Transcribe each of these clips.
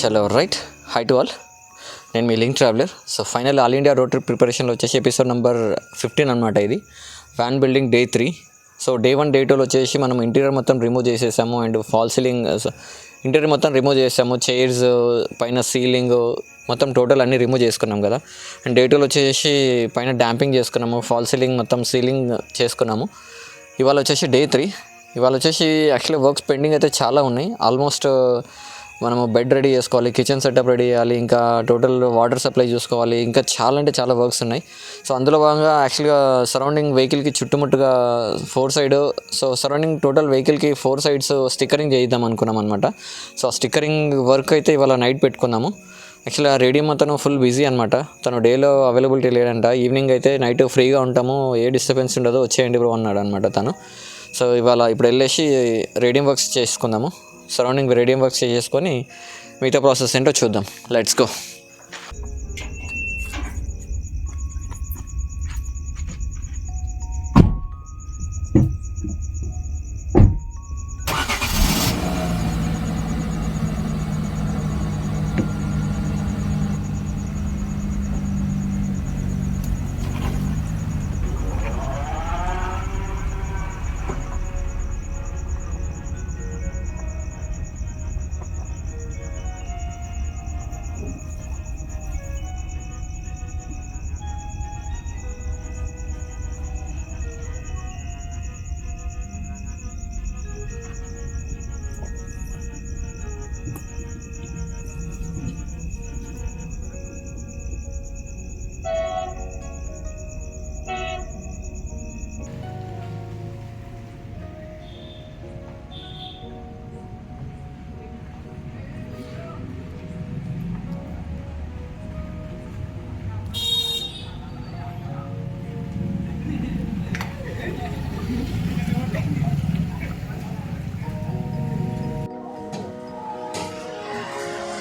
చలో right. High to all, నేను మీ Link Traveller. So final all India road trip ప్రిపరేషన్లో వచ్చేసి ఎపిసోడ్ నెంబర్ 15 అనమాట. ఇది van building day 3. So day 1 day 2లో వచ్చేసి మనం ఇంటీరియర్ మొత్తం రిమూవ్ చేసేసాము అండ్ ఫాల్ సీలింగ్ ఇంటీరియర్ మొత్తం రిమూవ్ చేసాము. చైర్స్ పైన సీలింగ్ మొత్తం టోటల్ అన్నీ రిమూవ్ చేసుకున్నాం కదా. అండ్ డే 2లో వచ్చేసి పైన డాంపింగ్ చేసుకున్నాము, ఫాల్ సీలింగ్ మొత్తం సీలింగ్ చేసుకున్నాము. ఇవాళ వచ్చేసి డే 3. ఇవాళ వచ్చేసి యాక్చువల్లీ వర్క్స్ పెండింగ్ అయితే చాలా ఉన్నాయి. ఆల్మోస్ట్ మనము బెడ్ రెడీ చేసుకోవాలి, కిచెన్ సెటప్ రెడీ చేయాలి, ఇంకా టోటల్ వాటర్ సప్లై చూసుకోవాలి, ఇంకా చాలా అంటే చాలా వర్క్స్ ఉన్నాయి. సో అందులో భాగంగా యాక్చువల్గా సరౌండింగ్ వెహికల్కి చుట్టుముట్టుగా 4 సైడ్, సో సరౌండింగ్ టోటల్ వెహికల్కి 4 సైడ్స్ స్టిక్కరింగ్ చేద్దాం అనుకున్నాం అనమాట. సో ఆ స్టిక్కరింగ్ వర్క్ అయితే ఇవాళ నైట్ పెట్టుకున్నాము. యాక్చువల్లీ ఆ రేడియం అతను ఫుల్ బిజీ అనమాట. తను డేలో అవైలబిలిటీ లేడంట. ఈవినింగ్ అయితే నైట్ ఫ్రీగా ఉంటాము, ఏ డిస్టర్బెన్స్ ఉండదో వచ్చేయండి బ్రో అన్నాడు అనమాట తను. సో ఇప్పుడు వెళ్ళేసి రేడియం వర్క్స్ చేసుకుందాము. సరౌండింగ్ రేడియం వర్క్స్ చేసుకొని మిగతా ప్రాసెస్ ఏంటో చూద్దాం. Let's go.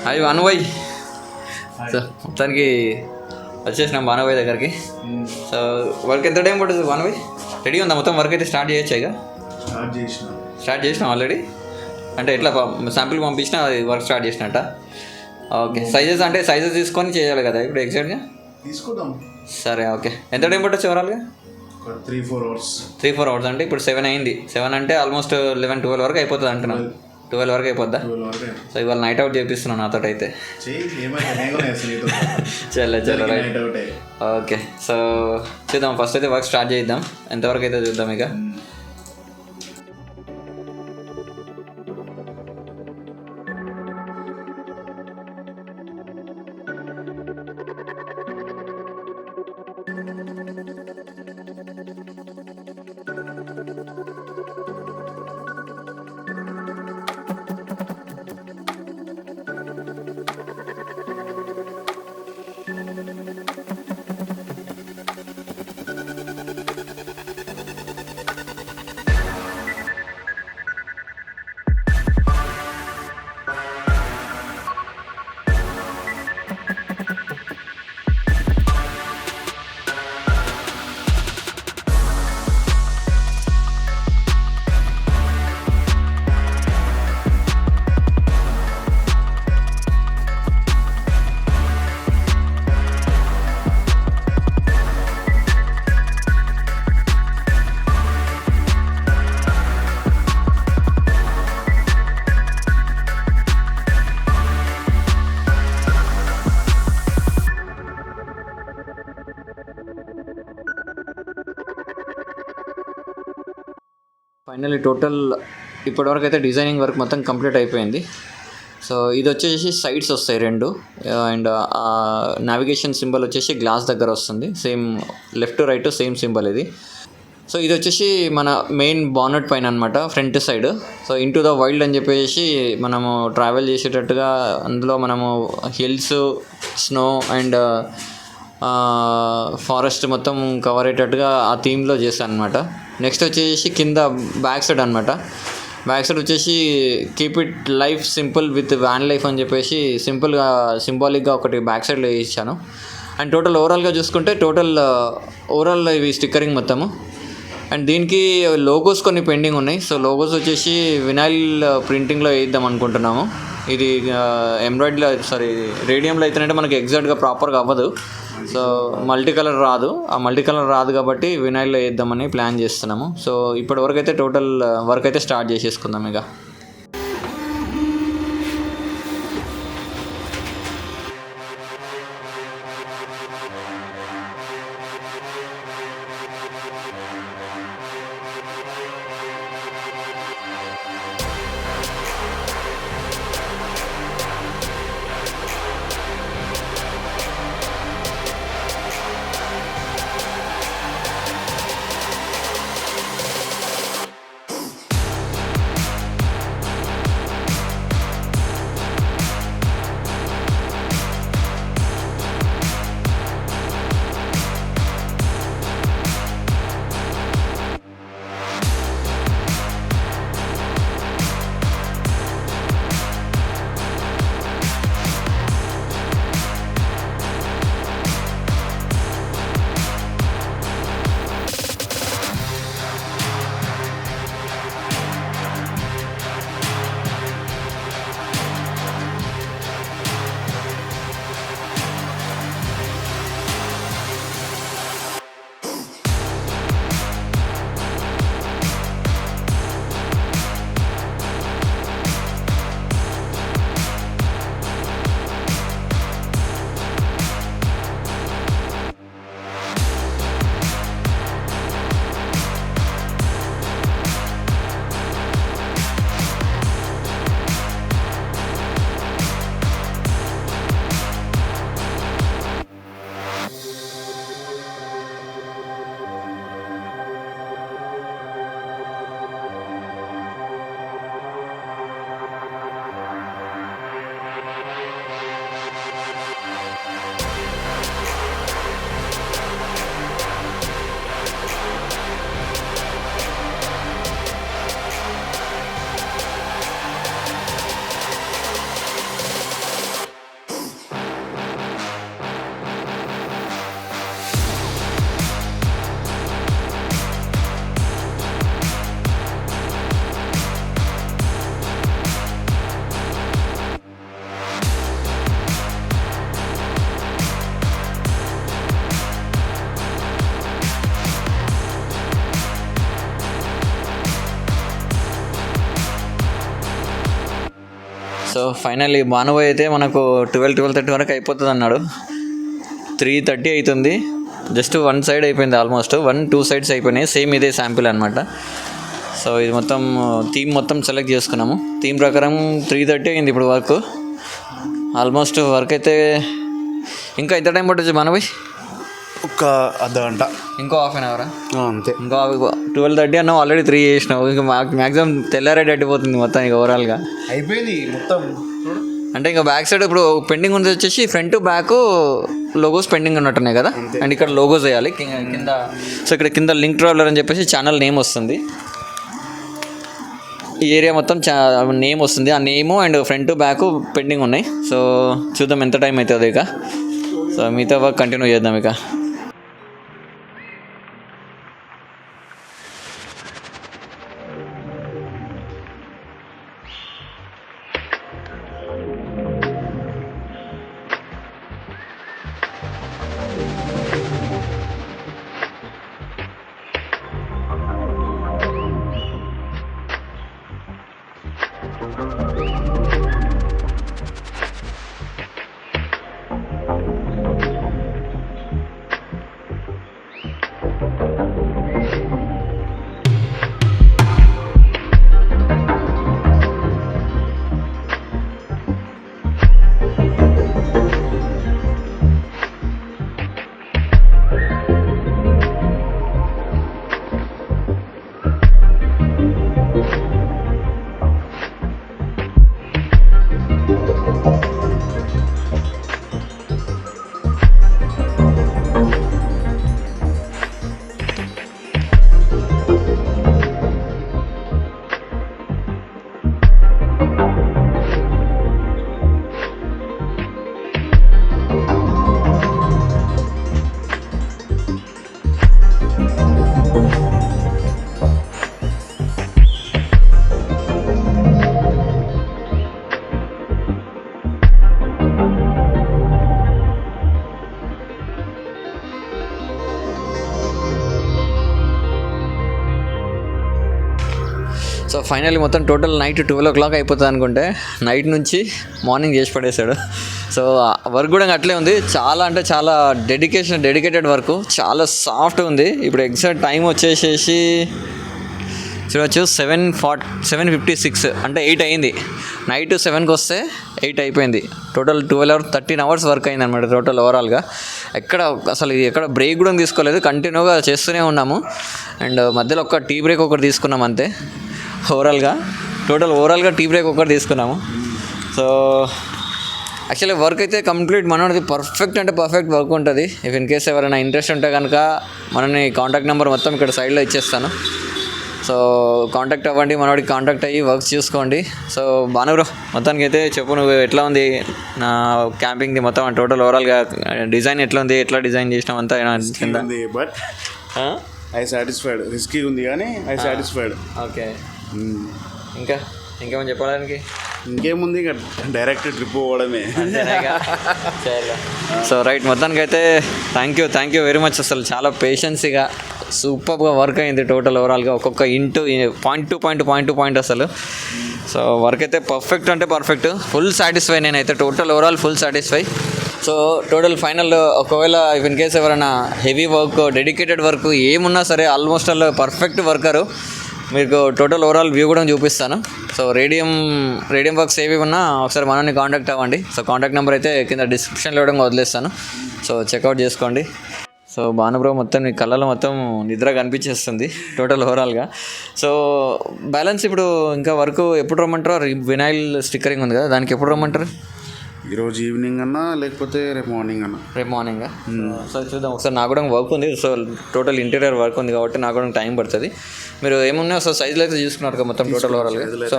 హాయ్ భానుభాయ్. సో మొత్తానికి వచ్చేసినాం భానుభాయ్ దగ్గరికి. సో వర్క్ ఎంత టైం పడుతుంది భానుభాయ్? రెడీ ఉందా మొత్తం? వర్క్ అయితే స్టార్ట్ చేయొచ్చా? ఇక స్టార్ట్ చేసినాం ఆల్రెడీ. అంటే ఎట్లా శాంపిల్ పంపించినా అది వర్క్ స్టార్ట్ చేసినట్ట? ఓకే. సైజెస్ తీసుకొని చేయాలి కదా ఇప్పుడు ఎగ్జాక్ట్గా? తీసుకుందాం. సరే ఓకే. ఎంత టైం పట్టచ్చు ఓవరాల్గా? 3-4 అవర్స్. అంటే ఇప్పుడు 7 అయింది. 7 అంటే ఆల్మోస్ట్ 11-12 వరకు అయిపోతుంది అంటున్నాను. 12 వరకు అయిపోద్దా? సో ఇవాళ నైట్ అవుట్ చేపిస్తున్నాను నాతో అయితే. చలో రైట్. ఓకే. సో చూద్దాం, ఫస్ట్ అయితే వర్క్ స్టార్ట్ చేద్దాం. ఎంతవరకు అయితే చూద్దాం ఇక. ఫైనల్లీ టోటల్ ఇప్పటివరకు అయితే డిజైనింగ్ వర్క్ మొత్తం కంప్లీట్ అయిపోయింది. సో ఇది వచ్చేసి సైడ్స్ వస్తాయి 2, అండ్ నావిగేషన్ సింబల్ వచ్చేసి గ్లాస్ దగ్గర వస్తుంది. Same left to right same symbol ఇది. సో ఇది వచ్చేసి మన మెయిన్ బానెట్ పైన అనమాట, front side. So in to the wild అని చెప్పేసి మనము ట్రావెల్ చేసేటట్టుగా అందులో మనము హిల్స్, స్నో అండ్ ఫారెస్ట్ మొత్తం కవర్ అయ్యేటట్టుగా ఆ థీమ్లో చేశాను అనమాట. నెక్స్ట్ వచ్చేసి కింద బ్యాక్ సైడ్ అనమాట. బ్యాక్ సైడ్ వచ్చేసి keep it life simple with van life అని చెప్పేసి సింబాలిక్గా ఒకటి బ్యాక్ సైడ్లో ఇచ్చాను. అండ్ టోటల్ ఓవరాల్గా చూసుకుంటే ఓవరాల్ ఇవి స్టిక్కరింగ్ మొత్తము. అండ్ దీనికి లోగోస్ కొన్ని పెండింగ్ ఉన్నాయి. సో లోగోస్ వచ్చేసి వినైల్ ప్రింటింగ్లో వేద్దాం అనుకుంటున్నాము. ఇది ఎంబ్రాయిడరీలో సారీ రేడియంలో అయితేనంటే మనకి ఎగ్జాక్ట్గా ప్రాపర్గా అవ్వదు. సో మల్టీ కలర్ రాదు, ఆ మల్టీ కలర్ రాదు కాబట్టి వినైల్లో వేద్దామని ప్లాన్ చేస్తున్నాము. సో ఇప్పటివరకు అయితే టోటల్ వర్క్ అయితే స్టార్ట్ చేసేసుకుందాం ఇక. సో ఫైనల్లీ భానుభాయ్ అయితే మనకు 12:30 వరకు అయిపోతుంది అన్నాడు. 3:30 అవుతుంది. జస్ట్ 1 సైడ్ అయిపోయింది, ఆల్మోస్ట్ 2 సైడ్స్ అయిపోయినాయి. సేమ్ ఇదే శాంపిల్ అనమాట. సో ఇది మొత్తం థీమ్ మొత్తం సెలెక్ట్ చేసుకున్నాము. థీమ్ ప్రకారం 3:30 అయింది ఇప్పుడు వర్క్. ఆల్మోస్ట్ వర్క్ అయితే ఇంకా ఎంత టైం పట్టచ్చు భానుభాయ్? ఒక అర్ధగంట, ఇంకో హాఫ్ అన్ అవరా? అంతే. ఇంకా 12:30 అన్నావు, ఆల్రెడీ 3 చేసినావు. ఇంకా మ్యాక్సిమం తెల్లారేటట్టు మొత్తం ఇక ఓవరాల్గా అయిపోయింది మొత్తం. అంటే ఇంకా బ్యాక్ సైడ్ ఇప్పుడు పెండింగ్ ఉంది వచ్చేసి ఫ్రంట్ బ్యాక్ లోగోస్ పెండింగ్ ఉన్నట్టున్నాయి కదా. అండ్ ఇక్కడ లోగోస్ వేయాలి కింద. సో ఇక్కడ కింద లింక్ ట్రావెలర్ అని చెప్పేసి ఛానల్ నేమ్ వస్తుంది. ఈ ఏరియా మొత్తం నేమ్ వస్తుంది. ఆ name and front back pending ఉన్నాయి. సో చూద్దాం ఎంత టైం అవుతుంది ఇక. సో మిగతా వర్క్ కంటిన్యూ చేద్దాం ఇక. ఫైనల్లీ మొత్తం టోటల్ నైట్ 12 o'clock అయిపోతుంది అనుకుంటే నైట్ నుంచి మార్నింగ్ చేసి పడేశాడు. సో వర్క్ కూడా అట్లే ఉంది, చాలా అంటే చాలా డెడికేటెడ్ వర్క్, చాలా సాఫ్ట్ ఉంది. ఇప్పుడు ఎగ్జాక్ట్ టైం వచ్చేసేసి చూడవచ్చు 7:56 అంటే 8 అయింది. నైట్ 7కి వస్తే 8 అయిపోయింది. టోటల్ 13 hours వర్క్ అయింది అనమాట టోటల్ ఓవరాల్గా. ఎక్కడ బ్రేక్ కూడా తీసుకోలేదు, కంటిన్యూగా చేస్తూనే ఉన్నాము. అండ్ మధ్యలో ఒక టీ బ్రేక్ ఒకటి తీసుకున్నాం అంతే. ఓవరాల్గా టీ బ్రేక్ ఒకటి తీసుకున్నాము. సో యాక్చువల్లీ వర్క్ అయితే కంప్లీట్ మనది పర్ఫెక్ట్ వర్క్ ఉంటుంది. ఇఫ్ ఇన్ కేస్ ఎవరైనా ఇంట్రెస్ట్ ఉంటే కనుక మనని కాంటాక్ట్ నెంబర్ మొత్తం ఇక్కడ సైడ్లో ఇచ్చేస్తాను. సో కాంటాక్ట్ అవ్వండి, మనవాడికి కాంటాక్ట్ అయ్యి వర్క్ చూసుకోండి. సో భానుబ్రో మొత్తానికి అయితే చెప్పు, నువ్వు ఎట్లా ఉంది నా క్యాంపింగ్ది మొత్తం టోటల్ ఓవరాల్గా డిజైన్ ఎట్లా ఉంది, ఎట్లా డిజైన్ చేసినావు అంతా ఉంది. But I satisfied. రిస్కీ ఉంది కానీ ఐ సాటిస్ఫైడ్. ఓకే, ఇంకేమని చెప్పడానికి ఇంకేముంది, ఇక డైరెక్ట్ ట్రిప్ పోవడమే. సో రైట్, మొత్తానికి అయితే థ్యాంక్ యూ వెరీ మచ్. అసలు చాలా పేషెన్సీగా సూపర్గా వర్క్ అయింది టోటల్ ఓవరాల్గా. ఒక్కొక్క పాయింట్ టు పాయింట్ అసలు. సో వర్క్ అయితే పర్ఫెక్ట్, ఫుల్ సాటిస్ఫై. నేనైతే total overall full satisfy. So total final ఒకవేళ ఇన్ కేస్ ఎవరైనా హెవీ వర్క్, డెడికేటెడ్ వర్క్ ఏమున్నా సరే ఆల్మోస్ట్ ఆల్ పర్ఫెక్ట్ వర్కరు. మీకు టోటల్ ఓవరాల్ వ్యూ కూడా చూపిస్తాను. సో రేడియం వర్క్స్ ఏవి ఉన్నా ఒకసారి మనల్ని కాంటాక్ట్ అవ్వండి. సో కాంటాక్ట్ నెంబర్ అయితే కింద డిస్క్రిప్షన్లో ఇవ్వడం వదిలేస్తాను. సో చెక్అవుట్ చేసుకోండి. సో భానుబ్రో మొత్తం మీ కళ్ళలో మొత్తం నిద్ర కనిపించేస్తుంది టోటల్ ఓవరాల్గా. సో బ్యాలెన్స్ ఇప్పుడు ఇంకా వర్క్ ఎప్పుడు రమ్మంటారు? వినైల్ స్టిక్కరింగ్ ఉంది కదా, దానికి ఎప్పుడు రమ్మంటారు? ఈరోజు ఈవినింగ్ అన్నా లేకపోతే రేపు మార్నింగ్. సో చూద్దాం ఒకసారి. నాకు కూడా వర్క్ ఉంది. సో టోటల్ ఇంటీరియర్ వర్క్ ఉంది కాబట్టి నాకు కూడా టైం పడుతుంది. మీరు ఏమున్నా సో సైజులు అయితే చూసుకున్నారు కదా మొత్తం టోటల్ ఓవరాల్గా. సో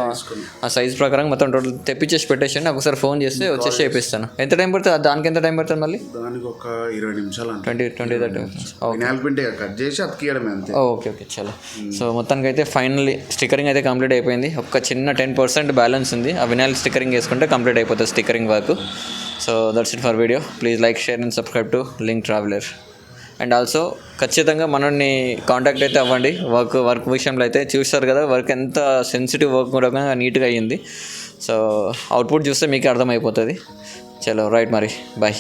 ఆ సైజ్ ప్రకారం మొత్తం టోటల్ తెప్పించేసి పెట్టేసి నాకు ఒకసారి ఫోన్ చేస్తే వచ్చేసి చేపిస్తాను. ఎంత టైం పడుతుంది? దానికి ఎంత టైం పడుతుంది? మళ్ళీ దానికి ఒక 20 నిమిషాలు, 20-30 కట్ చేసి అతికియడమే అంతే. ఓకే చాలా. సో మొత్తానికి అయితే ఫైనల్లీ స్టిక్కరింగ్ అయితే కంప్లీట్ అయిపోయింది. ఒక చిన్న 10% బ్యాలెన్స్ ఉంది. ఆ వినాయిల్ స్టిక్కరింగ్ వేసుకుంటే కంప్లీట్ అయిపోతుంది stickering work. So that's it for video. Please like, share and subscribe to link traveller. And also ఖచ్చితంగా మనల్ని కాంటాక్ట్ అయితే అవ్వండి. వర్క్ విషయంలో అయితే చూస్తారు కదా, వర్క్ ఎంత సెన్సిటివ్ వర్క్ కూడా నీట్గా అయ్యింది. సో అవుట్పుట్ చూస్తే మీకే అర్థమైపోతుంది. చలో రైట్, మరి బాయ్.